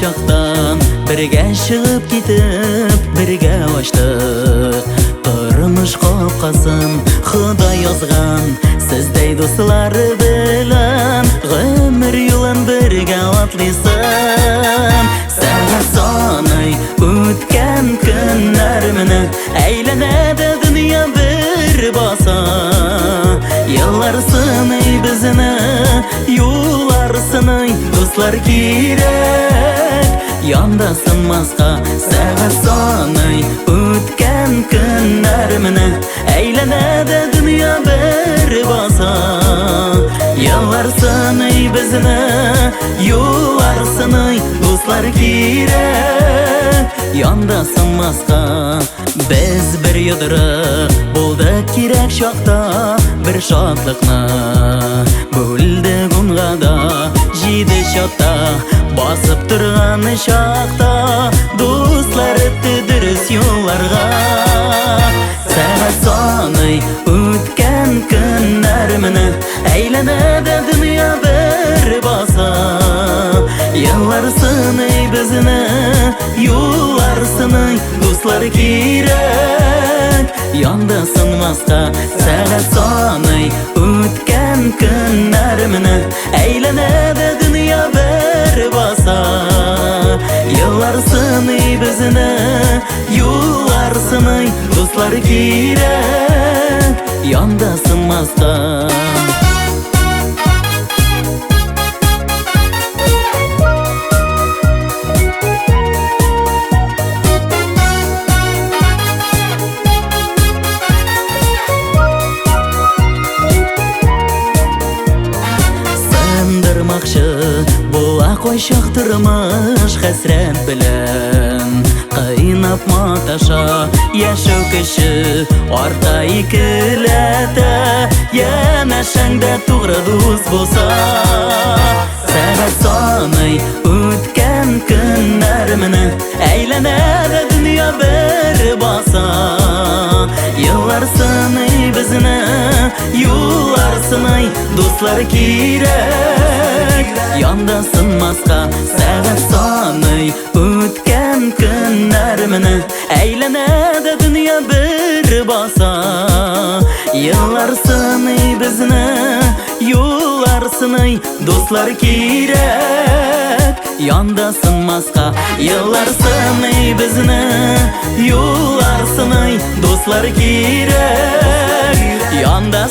чактан бирге чыгып кетип бирге ачтык Тұрмыш капкасын Худай язган Сиздей дуслары белән Гомер юлын бирге атлыйсың Сәгать саный үткән көннәр менә Әйләнәдә дөнья бер баса Еллар сыный безне Юллар сыный дуслар кирәк Янда сынмаска Сәгать саный үткән көннәр менә Әйләнәдә дөнья бер баса Еллар сыный безне Юллар сыный дуслар кирәк Янда сынмаска Без бер йодрык булдык кирәк чакта Бер шатлыкны бүлдек унгада Җиде чакта басып торган чакта Дуслар этте дөрес юлларга Сәгать саный үткән көннәр менә Әйләнәдә дөнья бер баса Еллар сыный безне Юллар сыный дуслар кирәк Янда сынмаска Сәгать саный үткән көннәр менә Әйләнәдә дөнья бер баса Еллар сыный безне Юллар сыный дуслар кирәк Янда сынмаска Була кайчак тормыш хәсрәт белән Кыйнап маташа яшәү кеше Арта икеләтә Янәшәңдә тугры дус булса Сәгать саный үткән көннәр менә Әйләнәдә дөнья бер баса Еллар сыный безне Юллар сыный дуслар кирәк Янда сынмаска Сәгать саный үткән көннәр менә Әйләнәдә дөнья бер баса Еллар сыный безне Юллар сыный дуслар кирәк Янда сынмаска Еллар сыный безне Юллар сыный дуслар кирәк Янда